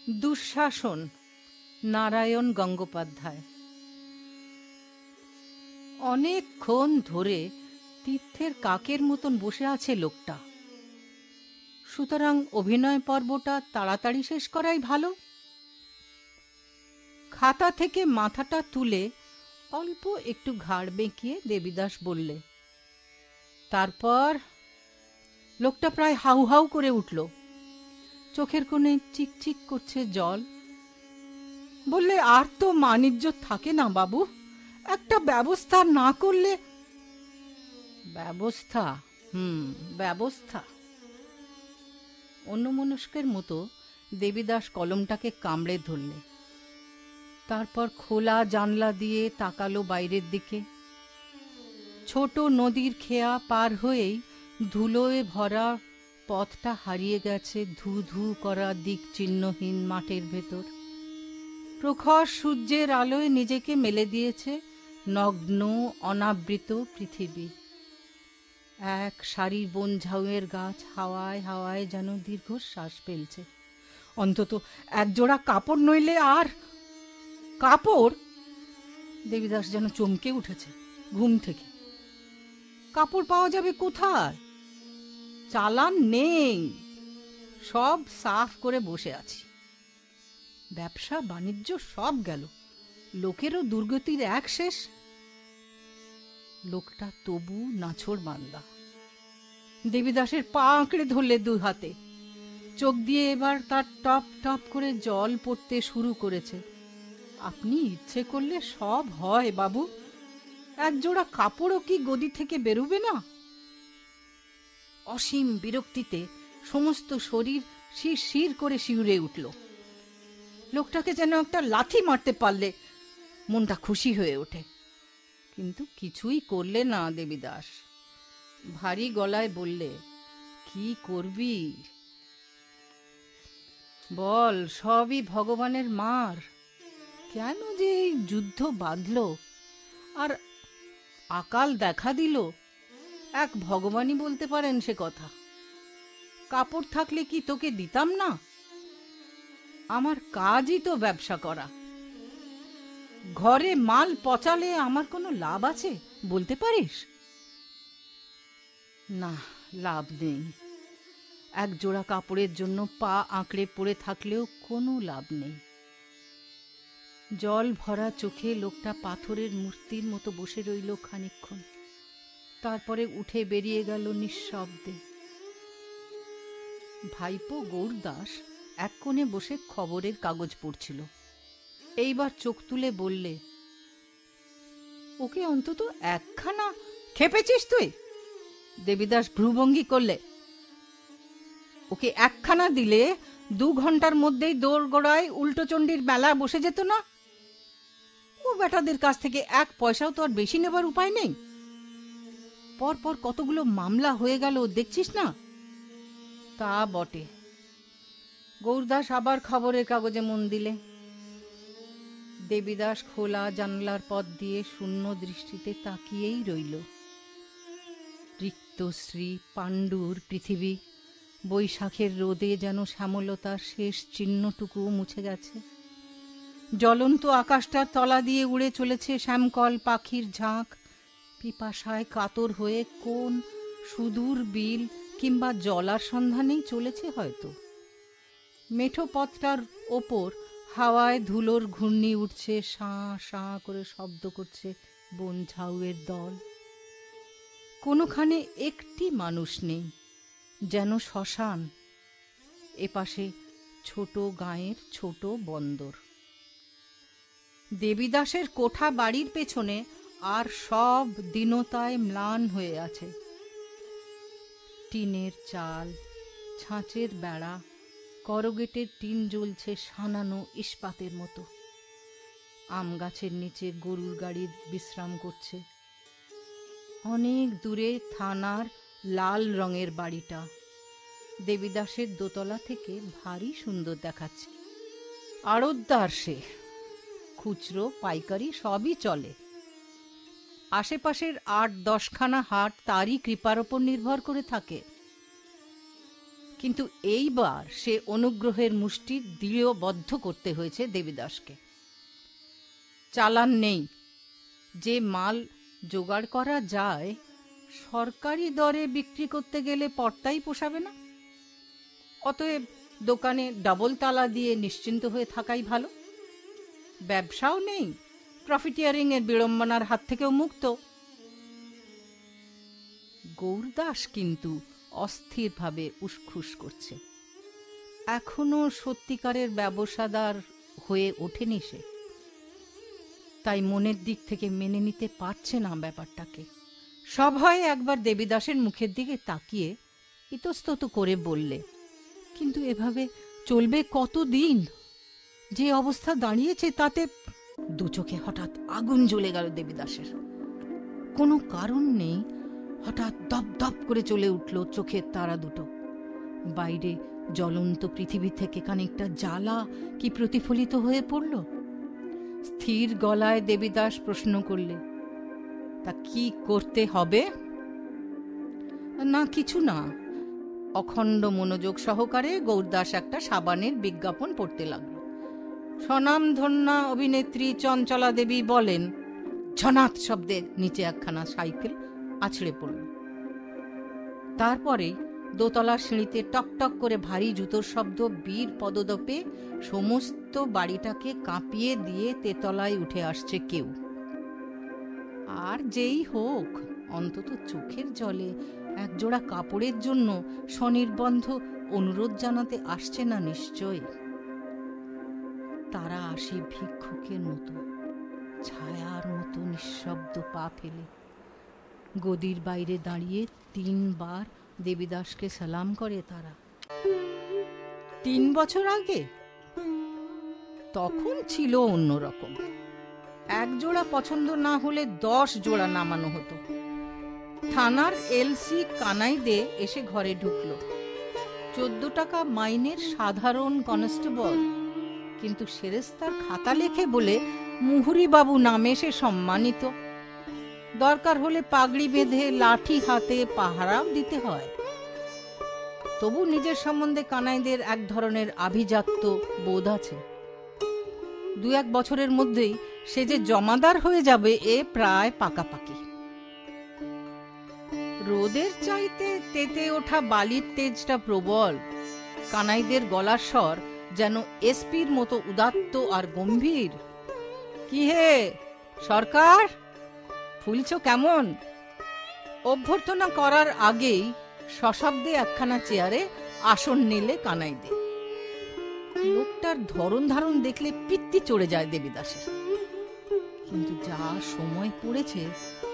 দুঃশাসন, নারায়ণ গঙ্গোপাধ্যায়। অনেকক্ষণ ধরে তীর্থের কাকের মতন বসে আছে লোকটা। সুতরাং অভিনয় পর্বটা তাড়াতাড়ি শেষ করাই ভালো। খাতা থেকে মাথাটা তুলে অল্প একটু ঘাড় বেঁকিয়ে দেবীদাস বললে। তারপর লোকটা প্রায় হাউ হাউ করে উঠল, চোখের কোণে চিকচিক করছে জল। বললে, আর তো মানিজ্য থাকে না বাবু, একটা ব্যবস্থা না করলে। ব্যবস্থা? ব্যবস্থা। অন্যমনস্কের মতো দেবীদাস কলমটাকে কামড়ে ধরলে। তারপর খোলা জানলা দিয়ে তাকালো বাইরের দিকে। ছোট নদীর খেয়া পার হয়েই ধুলোয় ভরা পথটা হারিয়ে গেছে ধু ধু করা দিক চিহ্নহীন মাঠের ভেতর। প্রখর সূর্যের আলোয় নিজেকে মেলে দিয়েছে নগ্ন অনাবৃত পৃথিবী। এক সারি বনঝাউয়ের গাছ হাওয়ায় হাওয়ায় যেন দীর্ঘশ্বাস ফেলছে। অন্তত একজোড়া কাপড় নইলে আর। কাপড়? দেবীদাস যেন চমকে উঠেছে ঘুম থেকে। কাপড় পাওয়া যাবে কোথায়? চালান নেই, সব সাফ করে বসে আছি। ব্যবসা বাণিজ্য সব গেল, লোকেরও দুর্গতির এক শেষ। লোকটা তবু নাছোড় বান্দা। দেবীদাসের পা আঁকড়ে ধরলে দু হাতে। চোখ দিয়ে এবার তার টপ টপ করে জল পড়তে শুরু করেছে। আপনি ইচ্ছে করলে সব হয় বাবু, একজোড়া কাপড়ও কি গদি থেকে বেরোবে না? অসীম বিরক্তিতে সমস্ত শরীর শির শির করে শিউরে উঠল। লোকটাকে যেন একটা লাথি মারতে পারলে মনটা খুশি হয়ে ওঠে। কিন্তু কিছুই করলে না দেবীদাস। ভারী গলায় বললে, কি করবি বল, সবই ভগবানের মার। কেন যে এই যুদ্ধ বাঁধল আর আকাল দেখা দিল, এক ভগবানই বলতে পারেন সে কথা। কাপড় থাকলে কি তোকে দিতাম না? আমার কাজই তো ব্যবসা করা। ঘরে মাল পচালে আমার কোনো লাভ আছে বলতে পারিস? না, লাভ নেই। এক জোড়া কাপড়ের জন্য পা আঁকড়ে পড়ে থাকলেও কোনো লাভ নেই। জল ভরা চোখে লোকটা পাথরের মূর্তির মতো বসে রইল খানিকক্ষণ। তারপরে উঠে বেরিয়ে গেল নিঃশব্দে। ভাইপো গৌরদাস এক কোণে বসে খবরের কাগজ পড়ছিল। এইবার চোখ তুলে বললে, ওকে অন্তত একখানা। খেপেছিস তুই? দেবীদাস ভ্রুভঙ্গি করলে। ওকে একখানা দিলে 2 ঘন্টার মধ্যেই দোরগোড়ায় উল্টোচণ্ডীর মেলা বসে যেত না? ও বেটাদের কাছ থেকে 1 পয়সাও তো আর বেশি নেবার উপায় নেই। পরপর কতগুলো মামলা হয়ে গেল দেখছিস না? তা বটে। গৌরদাস আবার খবরের কাগজে মন দিলে। দেবীদাস খোলা জানলার পথ দিয়ে শূন্য দৃষ্টিতে তাকিয়েই রইল। রিক্তশ্রী পাণ্ডুর পৃথিবী বৈশাখের রোদে যেন শ্যামলতার শেষ চিহ্নটুকু মুছে গেছে। জ্বলন্ত আকাশটার তলা দিয়ে উড়ে চলেছে শ্যামকল পাখির ঝাঁক। পিপাসায় কাতর হয়ে কোন সুদূর বিল কিংবা জলার সন্ধানেই চলেছে হয়তো। মেঠো পথটার ওপর হাওয়ায় ধুলোর ঘূর্ণি উঠছে, শাঁ শাঁ করে শব্দ করছে বনঝাউয়ের দল। কোনোখানে একটি মানুষ নেই, যেন শ্মশান। এপাশে ছোট গাঁয়ের ছোট বন্দর। দেবীদাসের কোঠা বাড়ির পেছনে আর সব দীনতায় ম্লান হয়ে আছে। টিনের চাল, ছাঁচের বেড়া, করগেটের টিন জ্বলছে সানানো ইস্পাতের মতো। আম গাছের নিচে গরুর গাড়ি বিশ্রাম করছে। অনেক দূরে থানার লাল রঙের বাড়িটা দেবীদাসের দোতলা থেকে ভারী সুন্দর দেখাচ্ছে। আড়তদার সে, খুচরো পাইকারি সবই চলে। আশেপাশের 8-10খানা হাট তারই কৃপার ওপর নির্ভর করে থাকে। কিন্তু এইবার সে অনুগ্রহের মুষ্টি দৃঢ়বদ্ধ করতে হয়েছে দেবীদাসকে। চালান নেই, যে মাল জোগাড় করা যায় সরকারি দরে বিক্রি করতে গেলে পর্তাই পোষাবে না। অতএব দোকানে ডাবল তালা দিয়ে নিশ্চিন্ত হয়ে থাকাই ভালো। ব্যবসাও নেই, প্রফিটিয়ারিং এর বিড়ম্বনার হাত থেকেও মুক্ত। গৌরদাস কিন্তু অস্থিরভাবে উসখুস করছে। এখনো সত্যিকারের ব্যবসাদার হয়ে ওঠেনি সে, তাই মনের দিক থেকে মেনে নিতে পারছে না ব্যাপারটাকে। সভয়ে একবার দেবীদাসের মুখের দিকে তাকিয়ে ইতস্তত করে বললে, কিন্তু এভাবে চলবে কতদিন? যে অবস্থা দাঁড়িয়েছে তাতে। দু চোখে হঠাৎ আগুন জ্বলে গেল দেবীদাসের। কোনো কারণ নেই হঠাৎ দপ দপ করে চলে উঠল চোখের তারা দুটো। বাইরে জ্বলন্ত পৃথিবী থেকে খানিকটা জ্বালা কি প্রতিফলিত হয়ে পড়ল? স্থির গলায় দেবীদাস প্রশ্ন করলে, তা কি করতে হবে? না কিছু না। অখণ্ড মনোযোগ সহকারে গৌরদাস একটা সাবানের বিজ্ঞাপন পড়তে লাগল। স্বনামধন্যা অভিনেত্রী চঞ্চলা দেবী বলেন। ঝনাত শব্দে নিচে একখানা সাইকেল আছড়ে পড়ল। তারপরে দোতলার সিঁড়িতে টকটক করে ভারী জুতোর শব্দ বীর পদদপে সমস্ত বাড়িটাকে কাঁপিয়ে দিয়ে তেতলায় উঠে আসছে কেউ। আর যেই হোক, অন্তত চোখের জলে একজোড়া কাপড়ের জন্য স্বনির্বন্ধ অনুরোধ জানাতে আসছে না নিশ্চয়। তারা আসে ভিক্ষুকের মতো, ছায়ার মতো নিঃশব্দ পা ফেলে। গদির বাইরে দাঁড়িয়ে 3 বার দেবীদাসকে সালাম করে তারা। 3 বছর আগে তখন ছিল অন্যরকম। এক জোড়া পছন্দ না হলে 10 জোড়া নামানো হতো। থানার এলসি কানাই দে এসে ঘরে ঢুকল। 14 টাকা মাইনের সাধারণ কনস্টেবল, কিন্তু সেরেস্তার খাতা লেখে বলে মুহুরী বাবু নামে সে সম্মানিত। দরকার হলে পাগড়ি বেঁধে লাঠি হাতে পাহারাও দিতে হয়। তবু নিজের সম্বন্ধে কানাইদের এক ধরনের আভিজাত্য বোধ আছে। 2-1 বছরের মধ্যেই সে যে জমাদার হয়ে যাবে এ প্রায় পাকাপাকি। রোদের চাইতে তেতে ওঠা বালির তেজটা প্রবল। কানাইদের গলার স্বর যেন এসপির মতো উদাত্ত আর গম্ভীর। কি হে সরকার, ফুলছ কেমন? অভ্যর্থনা করার আগেই সশব্দে একখানা চেয়ারে আসন নিলে কানাইদে। লোকটার ধরন ধারণ দেখলে পিত্তি চড়ে যায় দেবীদাসের। কিন্তু যা সময় পড়েছে,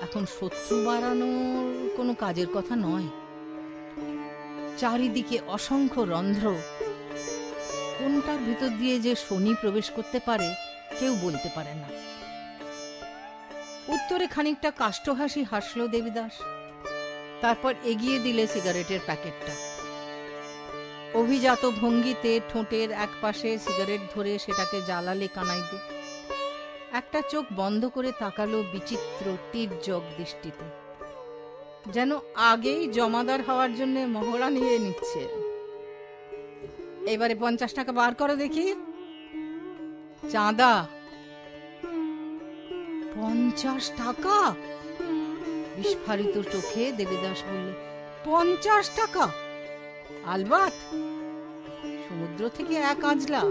এখন শত্রু বাড়ানোর কোনো কাজের কথা নয়। চারিদিকে অসংখ্য রন্ধ্র, কোনটার ভিতর দিয়ে যে শনি প্রবেশ করতে পারে কেউ বলতে পারে না। উত্তরে খানিকটা কাষ্ঠহাসি হাসল দেবীদাস, তারপর এগিয়ে দিলে সিগারেটের প্যাকেটটা। অভিজাত ভঙ্গিতে ঠোঁটের একপাশে সিগারেট ধরে সেটাকে জ্বালালে কানাইদে। একটা চোখ বন্ধ করে তাকালো বিচিত্র তীর্যক দৃষ্টিতে, যেন আগেই জমাদার হওয়ার জন্য মহড়া নিয়ে নিচ্ছে। এবারে 50 টাকা বার করো দেখি। চাঁদা। 50 টাকা? বিস্ফারিত চোখে দেবীদাস বললে, 50 টাকা? আলবাত, সমুদ্র থেকে 1 আঁজলা।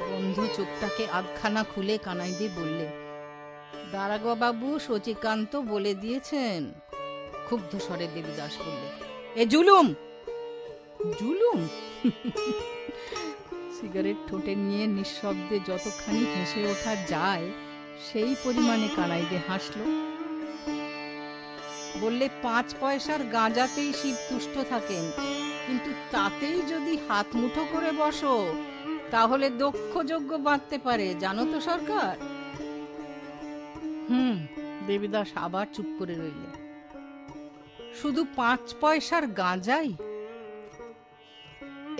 বন্ধু চোখটাকে আধখানা খুলে কানাইদে বললে, দারোগা বাবু শচীকান্ত বলে দিয়েছেন। ক্ষুব্ধ স্বরে দেবীদাস বললে, এ জুলুম। জুলুম? সিগারেট ঠোঁটে নিয়ে নিঃশব্দে যতখানি হেসে ওঠা যায় সেই পরিমাণে কানাইদে হাসল। বললে, 5 পয়সার গাঁজাতেই শিব তুষ্ট থাকেন, কিন্তু তাতেই যদি হাত মুঠো করে বসো তাহলে দক্ষ যজ্ঞ বাঁধতে পারে, জানো তো সরকার। দেবীদাস আবার চুপ করে রইলে। শুধু 5 পয়সার গাঁজাই?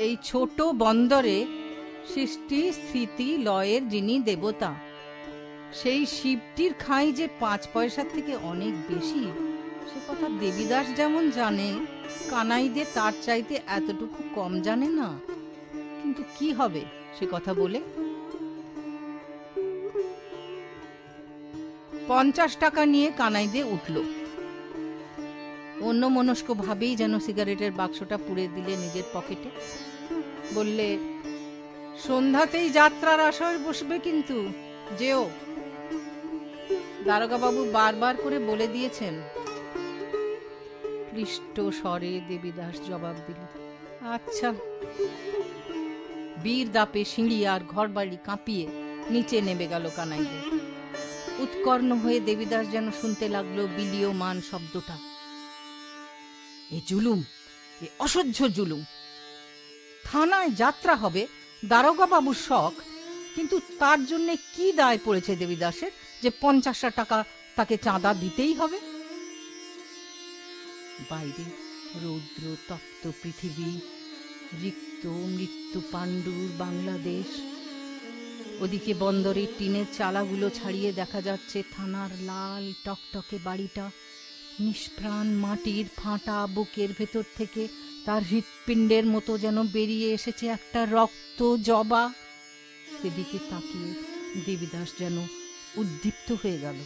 এই ছোট বন্দরে সৃষ্টি স্থিতি লয়ের যিনি দেবতা, সেই শিবটির খাই যে 5 পয়সার থেকে অনেক বেশি, সে কথা দেবীদাস যেমন জানে কানাইদে তার চাইতে এতটুকু কম জানে না, কিন্তু কি হবে সে কথা বলে। 50 টাকা নিয়ে কানাইদে উঠল। অন্যমনস্ক ভাবেই যেন সিগারেটের বাক্সটা পুড়ে দিলে নিজের পকেটে। বললে, সন্ধ্যাতেই যাত্রার আসর বসবে, কিন্তু যেও। দারোগা বাবু বারবার করে বলে দিয়েছেন। ক্লিষ্ট স্বরে দেবীদাস জবাব দিল, আচ্ছা। বীর দাপে সিঁড়ি আর ঘরবাড়ি কাঁপিয়ে নিচে নেমে গেল কানাইদে। উৎকর্ণ হয়ে দেবীদাস যেন শুনতে লাগলো বিলীয়মান শব্দটা, এ জুলুম, এ অসহ্য জুলুম। থানায় যাত্রা হবে, দারোগা বাবুর শখ, কিন্তু তার জন্য কি দায় পড়েছে দেবীদাসের যে 50 টাকা তাকে চাঁদা দিতেই হবে? বাইরে রৌদ্র তপ্ত পৃথিবী, রিক্ত মৃত্যু পাণ্ডুর বাংলাদেশ। ওদিকে বন্দরের টিনের চালাগুলো ছাড়িয়ে দেখা যাচ্ছে থানার লাল টকটকে বাড়িটা। নিষ্প্রাণ মাটির ফাঁটা বুকের ভেতর থেকে তার হৃৎপিণ্ডের মতো যেন বেরিয়ে এসেছে একটা রক্ত জবা। সেদিকে তাকিয়ে দেবীদাস যেন উদ্দীপ্ত হয়ে গেল।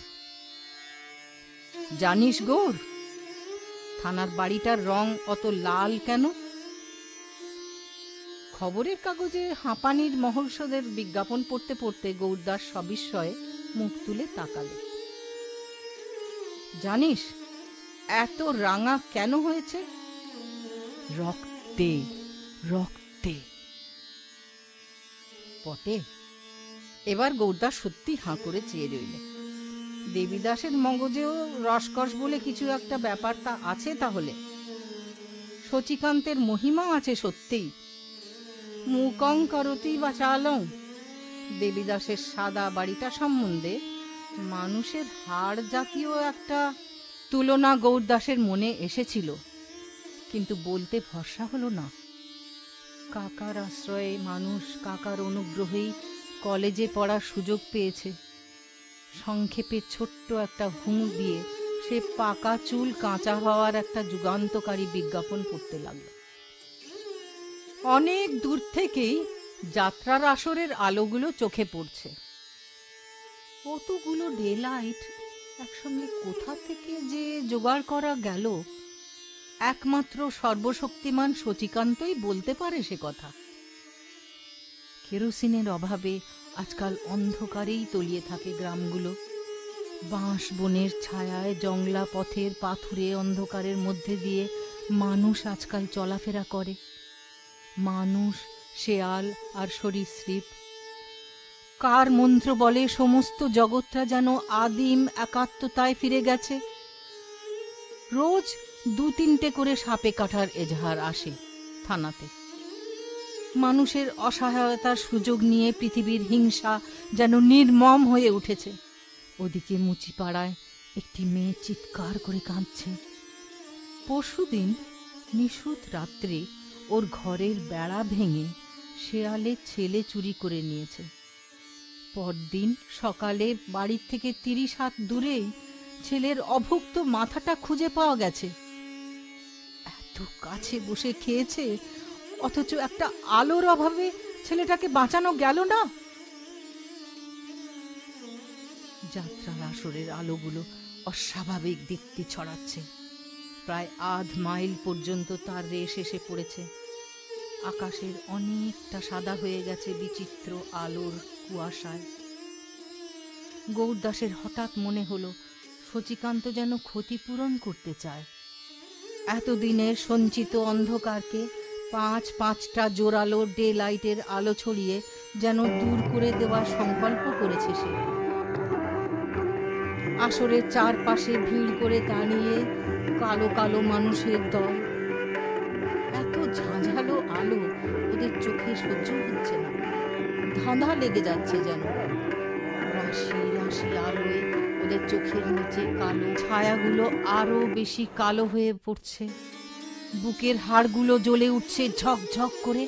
জানিস গৌর, থানার বাড়িটার রং অত লাল কেন? খবরের কাগজে হাঁপানির মহর্ষদের বিজ্ঞাপন পড়তে পড়তে গৌরদাস সবিস্ময়ে মুখ তুলে তাকালে। জানিস এত রাঙা কেন হয়েছে? রক্তে, রক্তে পটে। এবার গৌরদাস সত্যি হাঁ করে চেয়ে রইল। দেবীদাসের মগজেও রসকস বলে কিছু একটা ব্যাপার তা আছে তাহলে। শচীকান্তের মহিমা আছে সত্যিই। মুকং করতি বাচালং। দেবীদাসের সাদা বাড়িটা সম্বন্ধে মানুষের হাড় জাতীয় একটা তুলনা গৌরদাসের মনে এসেছিল, কিন্তু বলতে ভরসা হলো না। কাকার আশ্রয়ে মানুষ কাকার অনুগ্রহেই কলেজে পড়ার সুযোগ পেয়েছে। সংক্ষেপে ছোট্ট একটা হুঁ দিয়ে সে পাকা চুল কাঁচা হওয়ার একটা যুগান্তকারী বিজ্ঞাপন পড়তে লাগলো। অনেক দূর থেকেই যাত্রার আসরের আলোগুলো চোখে পড়ছে। কতগুলো ডে লাইট একসঙ্গে কোথা থেকে যে জোগাড় করা গেল, একমাত্র সর্বশক্তিমান শচীকান্তই বলতে পারে সে কথা। কেরোসিনের অভাবে আজকাল অন্ধকারেই তলিয়ে থাকে গ্রামগুলো। বাঁশ বনের ছায়ায় জংলা পথের পাথুরে অন্ধকারের মধ্যে দিয়ে মানুষ আজকাল চলাফেরা করে। মানুষ, শেয়াল আর সরীসৃপ। কার মন্ত্র বলে সমস্ত জগৎটা যেন আদিম একাত্মতায় ফিরে গেছে। রোজ 2-3টে করে সাপে কাটার এজাহার আসে থানাতে। মানুষের অসহায়তার সুযোগ নিয়ে পৃথিবীর হিংসা যেন নির্মম হয়ে উঠেছে। ওদিকে মুচিপাড়ায় একটি মেয়ে চিৎকার করে কাঁদছে। পরশুদিন নিশুত রাত্রে ওর ঘরের বেড়া ভেঙে শেয়ালের ছেলে চুরি করে নিয়েছে। পরদিন সকালে বাড়ির থেকে 30 হাত দূরেই ছেলের অভুক্ত মাথাটা খুঁজে পাওয়া গেছে। এত কাছে বসে খেয়েছে, অথচ একটা আলোর অভাবে ছেলেটাকে বাঁচানো গেল না। যাত্রার আসরের আলোগুলো অস্বাভাবিক দীপ্তি ছড়াচ্ছে। প্রায় 1/2 মাইল পর্যন্ত তার রেশ এসে পড়েছে। আকাশের অনেকটা সাদা হয়ে গেছে বিচিত্র আলোর কুয়াশায়। গৌরদাসের হঠাৎ মনে হলো শচীকান্ত যেন ক্ষতিপূরণ করতে চায়। এতদিনের সঞ্চিত অন্ধকারকে 5-5টা জোরালো ডে লাইটের আলো ছড়িয়ে যেন দূর করে দেওয়ার সংকল্প করেছে সে। আসরের চারপাশে ভিড় করে দাঁড়িয়ে কালো কালো মানুষের দল। এত ঝাঁঝালো আলো ওদের চোখে সহ্য হচ্ছে না, ধাঁধা লেগে যাচ্ছে যেন। রাশি রাশি আলোয় ওদের চোখের নিচে কালো ছায়াগুলো আরো বেশি কালো হয়ে পড়ছে। বুকের হাড়গুলো জ্বলে উঠছে ঝকঝক করে।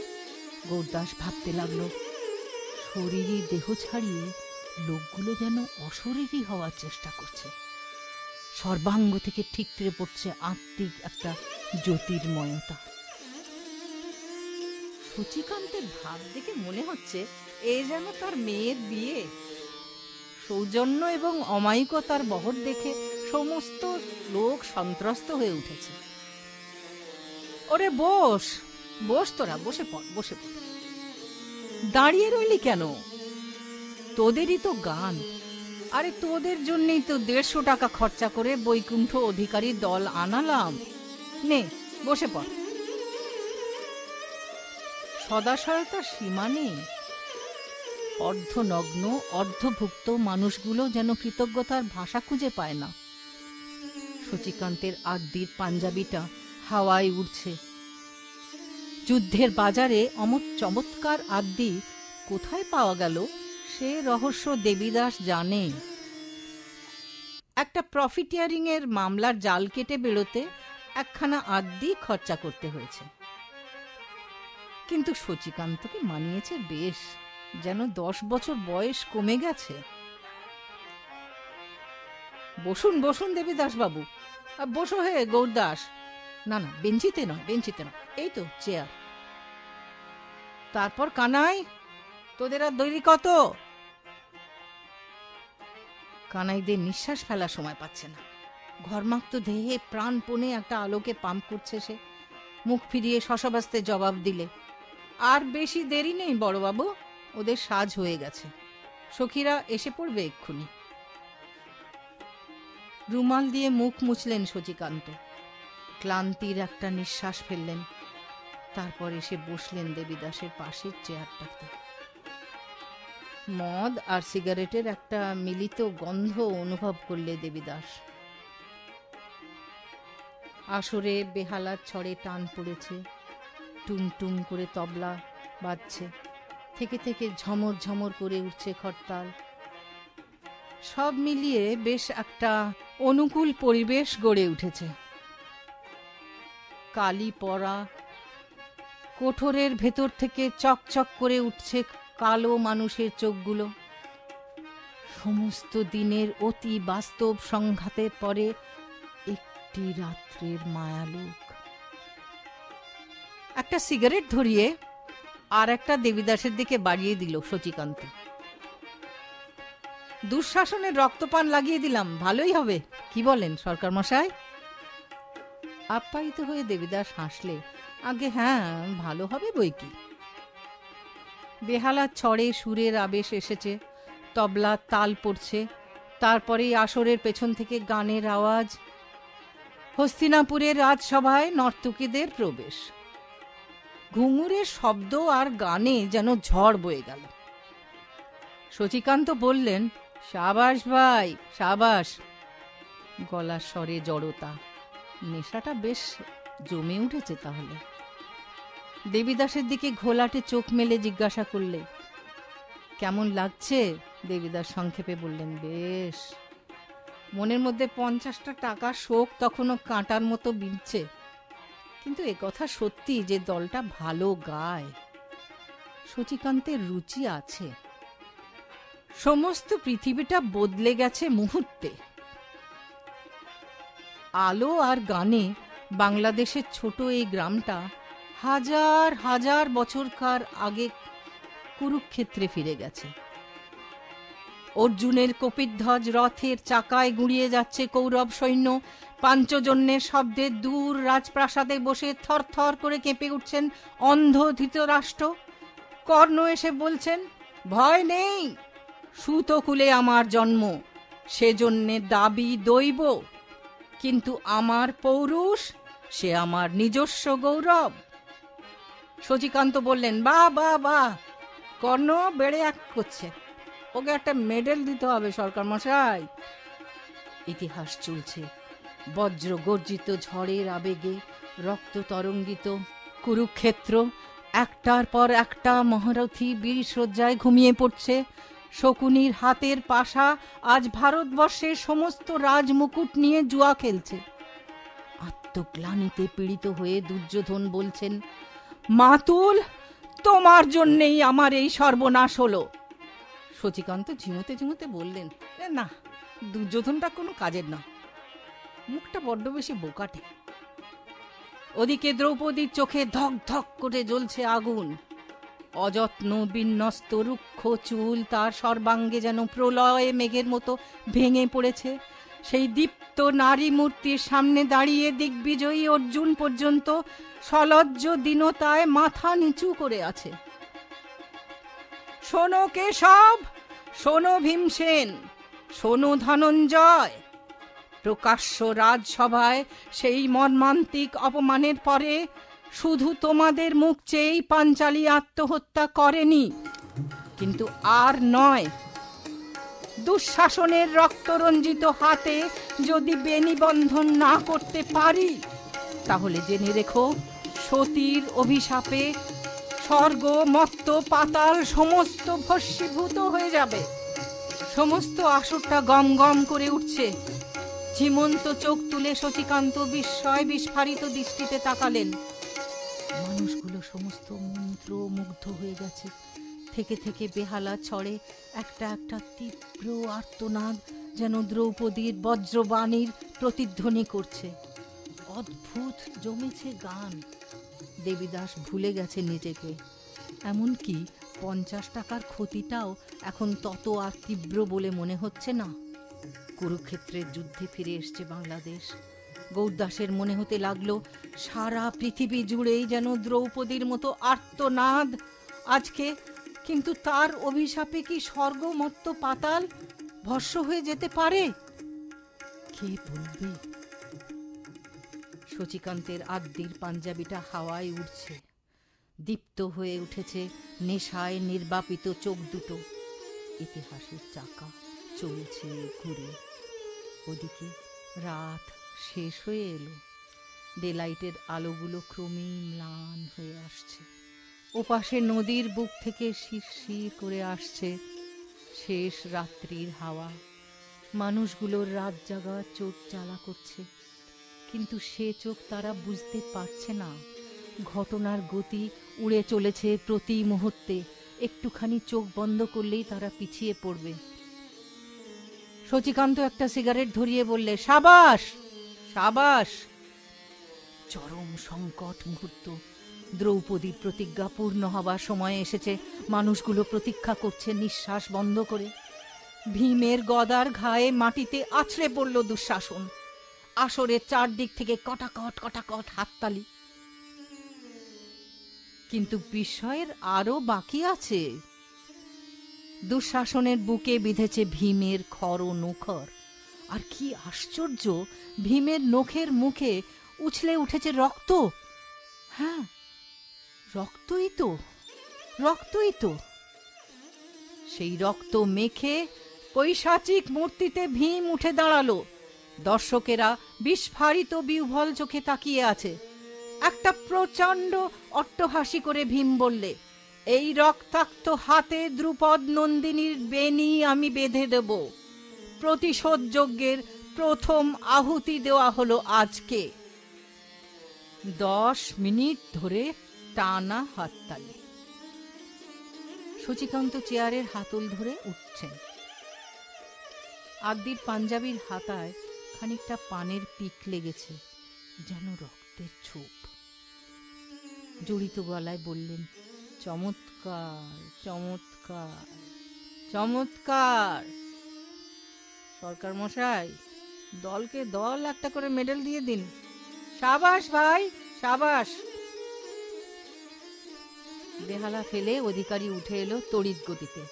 গৌরদাস ভাবতে লাগলো, শরীরী দেহ ছাড়িয়ে লোকগুলো যেন অশরীরী হওয়ার চেষ্টা করছে। সর্বাঙ্গ থেকে ঠিকরে পড়ছে আত্মিক একটা জ্যোতির্ময়তা। সূচিকান্তের ভাব দেখে মনে হচ্ছে এ যেন তার মেয়ের বিয়ে। সৌজন্য এবং অমায়িকতার বহর দেখে সমস্ত লোক সন্ত্রস্ত হয়ে উঠেছে। ওরে বস বস, তোরা বসে পড়, বসে পড়। দাঁড়িয়ে রইলি কেন? তোদেরই তো গান। আরে তোদের জন্যই তো 150 টাকা খরচা করে বৈকুণ্ঠ অধিকারী দল আনালাম। নে বসে পড়। সদাশয়তার সীমা নেই। অর্ধনগ্ন অর্ধভুক্ত মানুষগুলো যেন কৃতজ্ঞতার ভাষা খুঁজে পায় না। সূচিকান্তের আদ্যির পাঞ্জাবিটা হাওয়ায় উড়ছে। যুদ্ধের বাজারে অমর চমৎকার আদ্যি কোথায় পাওয়া গেল সে রহস্য দেবীদাস জানে। একটা প্রফিটিয়ারিং এর মামলার জাল কেটে বেরোতে একখানা আদ্যি খরচা করতে হয়েছে। কিন্তু সূচিকান্তকে মানিয়েছে বেশ, যেন 10 বছর বয়স কমে গেছে। বসুন বসুন দেবীদাস বাবু, বসো হে গৌরদাস। না না, বেঞ্চিতে নয়, বেঞ্চিতে নয়, এই তো চেয়ার। তারপর কানাই, তোদের আর দেরি কত? কানাইদের নিঃশ্বাস ফেলার সময় পাচ্ছে না। ঘর্মাক্ত দেহে প্রাণপণে একটা আলোকে পাম্প করছে সে। মুখ ফিরিয়ে শশব্যস্তে জবাব দিলে, আর বেশি দেরি নেই বড়বাবু, ওদের সাজ হয়ে গেছে, সখীরা এসে পড়বে এক্ষুনি। রুমাল দিয়ে মুখ মুছলেন সচিকান্ত। ক্লান্তির একটা নিঃশ্বাস ফেললেন। তারপর এসে বসলেন দেবীদাসের পাশের চেয়ারটাতে। মদ আর সিগারেটের একটা মিলিত গন্ধ অনুভব করলে দেবীদাস। আসরে বেহালার ছড়ে টান পড়েছে, টুম টুম করে তবলা বাজছে, থেকে থেকে ঝমর ঝমর করে উঠছে খরতাল। সব মিলিয়ে বেশ একটা অনুকূল পরিবেশ গড়ে উঠেছে। কালি পরা কোঠরের ভেতর থেকে চকচক করে উঠছে কালো মানুষের চোখগুলো। সমস্ত দিনের অতি বাস্তব সংঘাতের পরে একটি রাত্রের মায়ালোক। একটা সিগারেট ধরিয়ে আর একটা দেবীদাসের দিকে বাড়িয়ে দিল সচিকান্ত। দুঃশাসনের রক্তপান লাগিয়ে দিলাম, ভালোই হবে, কি বলেন সরকার মশাই? আপ্যায়িত হয়ে দেবীদাস হাসলে, আগে হ্যাঁ, ভালো হবে বই কি। বেহালার ছড়ে সুরের আবেশ এসেছে, তবলা তাল পড়ছে। তারপরেই আসরের পেছন থেকে গানের আওয়াজ। হস্তিনাপুরের রাজসভায় নর্তকীদের প্রবেশ। ঘুঙুরের শব্দ আর গানে যেন ঝড় বয়ে গেল। সচিকান্ত বললেন, সাবাস ভাই সাবাস। গলার স্বরে জড়তা। নেশাটা বেশ জমে উঠেছে তাহলে। দেবীদাসের দিকে ঘোলাটে চোখ মেলে জিজ্ঞাসা করলে, কেমন লাগছে? দেবীদাস সংক্ষেপে বললেন, বেশ। মনের মধ্যে 50টা টাকার শোক তখনও কাঁটার মতো বিঁধছে। কিন্তু একথা সত্যি যে দলটা ভালো গায়। সচিকান্তের রুচি আছে। সমস্ত পৃথিবীটা বদলে গেছে মুহূর্তে। আলো আর গানে বাংলাদেশের ছোট এই গ্রামটা হাজার হাজার বছরকার আগে কুরুক্ষেত্রে ফিরে গেছে। অর্জুনের কপিধ্বজ রথের চাকায় গুঁড়িয়ে যাচ্ছে কৌরব সৈন্য। পাঞ্চজন্যের শব্দে দূর রাজপ্রাসাদে বসে থর থর করে কেঁপে উঠছেন অন্ধ ধৃতরাষ্ট্র। কর্ণ এসে বলছেন, ভয় নেই, সুতকুলে আমার জন্ম, সেজন্যে দাবি দৈব, কিন্তু আমার পৌরুষ সে আমার নিজস্ব গৌরব। সচিকান্ত বললেন, বাহ বাহ বাহ, কর্ণ বেড়ে এক করছে, ওকে একটা মেডেল দিতে হবে সরকার মশাই। ইতিহাস চলছে বজ্র গর্জিত ঝড়ের আবেগে, রক্ত তরঙ্গিত কুরুক্ষেত্র। একটার পর একটা মহারথী বীর সজ্জায় ঘুমিয়ে পড়ছে। শকুনির হাতের পাশা আজ ভারতবর্ষের সমস্ত রাজমুকুট নিয়ে জুয়া খেলছে। আত্মগ্লানিতে পীড়িত হয়ে দুর্যোধন বলছেন, মাতুল, তোমার জন্যেই আমার এই সর্বনাশ হলো। সচিকান্ত ঝিমুতে ঝিমুতে বললেন, না, দুর্যোধনটা কোনো কাজের না। মুখটা বড্ড বেশি বোকাটে। ওদিকে দ্রৌপদীর চোখে ধক ধক করে জ্বলছে আগুন। অযত্ন বিন্যস্ত রুক্ষ চুল তার সর্বাঙ্গে যেন প্রলয় মেঘের মতো ভেঙে পড়েছে। সেই দীপ্ত নারী মূর্তির সামনে দাঁড়িয়ে দিগ্বিজয়ী অর্জুন পর্যন্ত সলজ্জ দীনতায় মাথা নিচু করে আছে। শোনো কেশব, শোনো ভীমসেন, শোনো ধনঞ্জয়, প্রকাশ্য রাজসভায় সেই মর্মান্তিক অপমানের পরে শুধু তোমাদের মুখ চেয়েই পাঞ্চালী আত্মহত্যা করেনি, কিন্তু আর নয়, দুঃশাসনের রক্তরঞ্জিত হাতে যদি বেনিবন্ধন না করতে পারি, তাহলে জেনে রেখো সতীর অভিশাপে স্বর্গ মর্ত পাতাল সমস্ত ভস্মীভূত হয়ে যাবে। সমস্ত আসরটা গম গম করে উঠছে। ঝিমন্ত চোখ তুলে শচীকান্ত বিস্ময় বিস্ফারিত দৃষ্টিতে তাকালেন। মানুষগুলো সমস্ত মন্ত্র মুগ্ধ হয়ে গেছে। থেকে থেকে বেহালা ছড়ে একটা একটা তীব্র আর্তনাদ, যেন দ্রৌপদীর বজ্রবাণীর প্রতিধ্বনি করছে। অদ্ভুত জমেছে গান। দেবীদাস ভুলে গেছে নিজেকে। এমনকি 50 টাকার ক্ষতিটাও এখন তত আর তীব্র বলে মনে হচ্ছে না। কুরুক্ষেত্রের যুদ্ধে ফিরে এসছে বাংলাদেশ। গৌরদাসের মনে হতে লাগলো সারা পৃথিবী জুড়েই যেন দ্রৌপদীর মতো আর্তনাদ আজকে। কিন্তু তার অভিশাপে কি স্বর্গ মর্ত পাতাল ভস্ম হয়ে যেতে পারে? কে বলবে? শচীকান্তের আদ্যির পাঞ্জাবিটা হাওয়ায় উড়ছে। দীপ্ত হয়ে উঠেছে নেশায় নির্বাপিত চোখ দুটো। ইতিহাসের চাকা চলছে ঘুরে। ওদিকে রাত শেষ হয়ে এলো। ডেলাইটের আলোগুলো ক্রমেই ম্লান হয়ে আসছে। ওপাশে নদীর বুক থেকে শিরশির করে আসছে শেষ রাত্রির হাওয়া। মানুষগুলোর রাত জাগা চোখ জ্বালা করছে, কিন্তু সে চোখ তারা বুঝতে পারছে না। ঘটনার গতি উড়ে চলেছে প্রতি মুহূর্তে। একটুখানি চোখ বন্ধ করলেই তারা পিছিয়ে পড়বে। শচীকান্ত একটা সিগারেট ধরিয়ে বললে, সাবাস সাবাস। চরম সংকট মুহূর্ত। দ্রৌপদীর প্রতিজ্ঞা পূর্ণ হবার সময় এসেছে। মানুষগুলো প্রতীক্ষা করছে নিঃশ্বাস বন্ধ করে। ভীমের গদার ঘায়ে মাটিতে আছড়ে পড়ল দুঃশাসন। আসরের চারদিক থেকে কটাকট কটাকট হাততালি। কিন্তু বিস্ময়ের আরো বাকি আছে। দুঃশাসনের বুকে বিঁধেছে ভীমের খর ও নখর। আর কি আশ্চর্য, ভীমের নখের মুখে উছলে উঠেছে রক্ত। হ্যাঁ, রক্তই তো, রক্তই তো। সেই রক্ত মেখে পৈশাচিক মূর্তিতে ভীম উঠে দাঁড়ালো। দর্শকেরা বিস্ফারিত বিহ্বল চোখে তাকিয়ে আছে। একটা প্রচণ্ড অট্টহাসি করে ভীম বললে, এই রক্তাক্ত হাতে দ্রুপদ নন্দিনীর বেনি আমি বেঁধে দেব। প্রতিশোধ যজ্ঞের প্রথম আহুতি দেওয়া হলো আজকে। 10 মিনিট ধরে টানা হাততালি। শচীকান্ত চেয়ারের হাতল ধরে উঠছেন। আদ্যির পাঞ্জাবির হাতায় খানিকটা পানের পিক লেগেছে, যেন রক্তের ছোপ। জড়িত গলায় বললেন, চমৎকার চমৎকার চমৎকার। সরকার মশাই, দলকে দল একটা করে মেডেল দিয়ে দিন। সাবাস ভাই, সাবাস। বেহালা ফেলে অধিকারী উঠে এলো তড়িৎ গতিতে।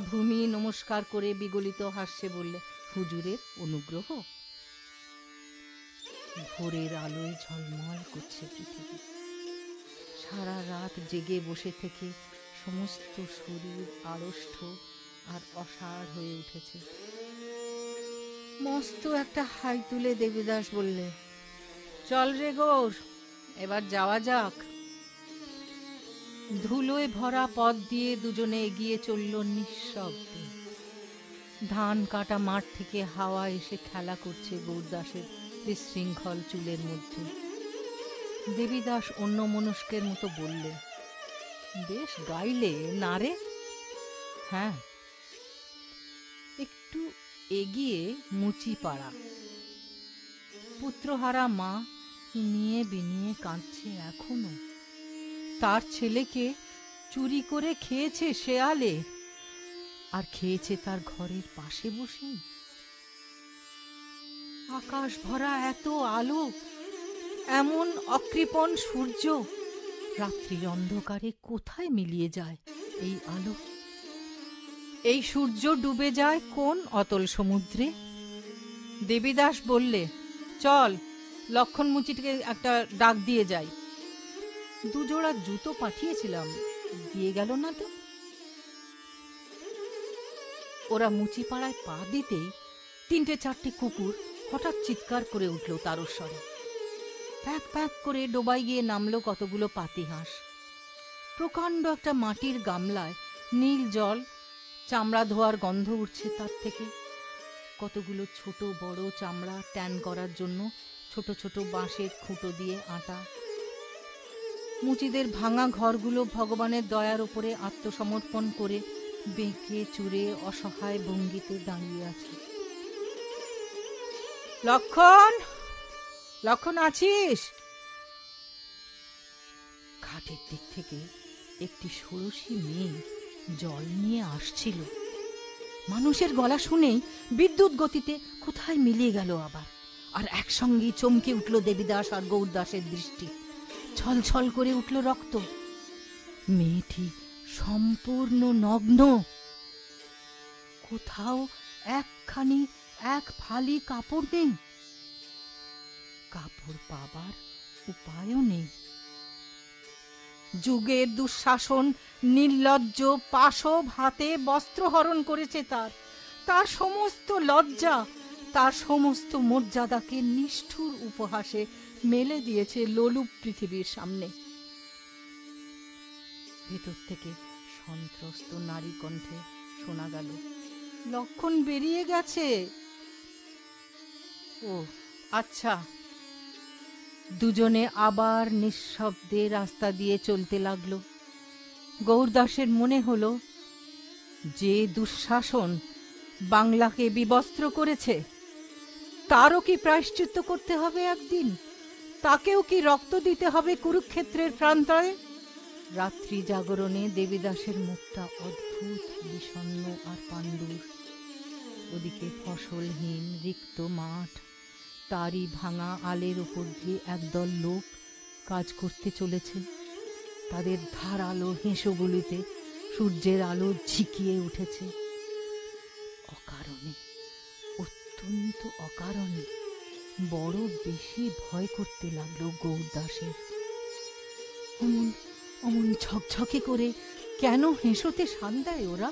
ভূমি নমস্কার করে বিগলিত হাস্যে বললে, হুজুরের অনুগ্রহ। ভোরের আলোয় ঝলমল করছে পৃথিবী। সারা রাত জেগে বসে থেকে সমস্ত শরীর আড়ষ্ট আর অসাড় হয়ে উঠেছে। মস্ত একটা হাই তুলে দেবীদাস বললে, চল রে গৌর, এবার যাওয়া যাক। ধুলোয় ভরা পথ দিয়ে দুজনে এগিয়ে চলল নিঃশব্দে। ধান কাটা মাঠ থেকে হাওয়া এসে খেলা করছে গৌরদাসের বিশৃঙ্খল চুলের মধ্যে। দেবীদাস অন্য মনস্কের মতো বললে, বেশ গাইলে না রে? হ্যাঁ। একটু এগিয়ে মুচিপাড়া। পুত্রহারা মা নিয়ে বিনিয়ে কাঁদছে এখনো। তার ছেলেকে চুরি করে খেয়েছে শেয়ালে, আর খেয়েছে তার ঘরের পাশে বসেই। আকাশ ভরা এত আলো, এমন অকৃপণ সূর্য, রাত্রির অন্ধকারে কোথায় মিলিয়ে যায় এই আলো? এই সূর্য ডুবে যায় কোন অতল সমুদ্রে? দেবীদাস বললে, চল লক্ষণ মুচিটিকে একটা ডাক দিয়ে যাই। দুজোড়া জুতো পাঠিয়েছিলাম, দিয়ে গেল না তো। ওরা মুচিপাড়ায় পা দিতেই 3-4টে কুকুর হঠাৎ চিৎকার করে উঠল তারস্বরে। প্যাক প্যাক করে ডোবায় গিয়ে নামলো কতগুলো পাতিহাঁস। প্রকাণ্ড একটা মাটির গামলায় নীল জল, চামড়া ধোয়ার গন্ধ উঠছে তার থেকে। কতগুলো ছোট বড় চামড়া ট্যান করার জন্য ছোট ছোট বাঁশের খুঁটো দিয়ে আটা। মুচিদের ভাঙা ঘরগুলো ভগবানের দয়ার ওপরে আত্মসমর্পণ করে বেঁকে চুরে অসহায় ভঙ্গিতে দাঁড়িয়ে আছে। লক্ষণ, লক্ষণ আছিস? ঘাটের দিক থেকে একটি ষোড়শী মেয়ে জল নিয়ে আসছিল। মানুষের গলা শুনেই বিদ্যুৎ গতিতে কোথায় মিলিয়ে গেল আবার, আর একসঙ্গেই চমকে উঠল দেবীদাস আর গৌরদাসের দৃষ্টি। ছল ছল করে উঠল রক্ত। মেয়েটি সম্পূর্ণ নগ্ন, কোথাও একখানি এক ফালি কাপড় নেই, কাপড় পাবার উপায়ও নেই। যুগের দুঃশাসন নির্লজ্জ পাশব হাতে বস্ত্র হরণ করেছে তার সমস্ত লজ্জা, তার সমস্ত মর্যাদাকে নিষ্ঠুর উপহাসে মেলে দিয়েছে লোলুপ পৃথিবীর সামনে। ভেতর থেকে সন্ত্রস্ত নারী কণ্ঠে শোনা গেল, লক্ষণ বেরিয়ে গেছে। ও আচ্ছা। দুজনে আবার নিঃশব্দে রাস্তা দিয়ে চলতে লাগলো। গৌরদাসের মনে হলো, যে দুঃশাসন বাংলাকে বিবস্ত্র করেছে তারও কি প্রায়শ্চিত্ত করতে হবে একদিন? তাকেও কি রক্ত দিতে হবে কুরুক্ষেত্রের প্রান্তরে? রাত্রি জাগরণে দেবীদাসের মুখটা অদ্ভুত বিষণ্ণ আর পাণ্ডুর। ওদিকে ফসলহীন রিক্ত মাঠ, তারই ভাঙা আলের ওপর দিয়ে একদল লোক কাজ করতে চলেছে। তাদের ধারালো হেঁসোগুলিতে সূর্যের আলো ঝিকিয়ে উঠেছে। অকারণে, অত্যন্ত অকারণে বড় বেশি ভয় করতে লাগলো গৌরদাসের। অমন অমন ঝকঝকে করে কেন হেঁসোতে শান দেয় ওরা?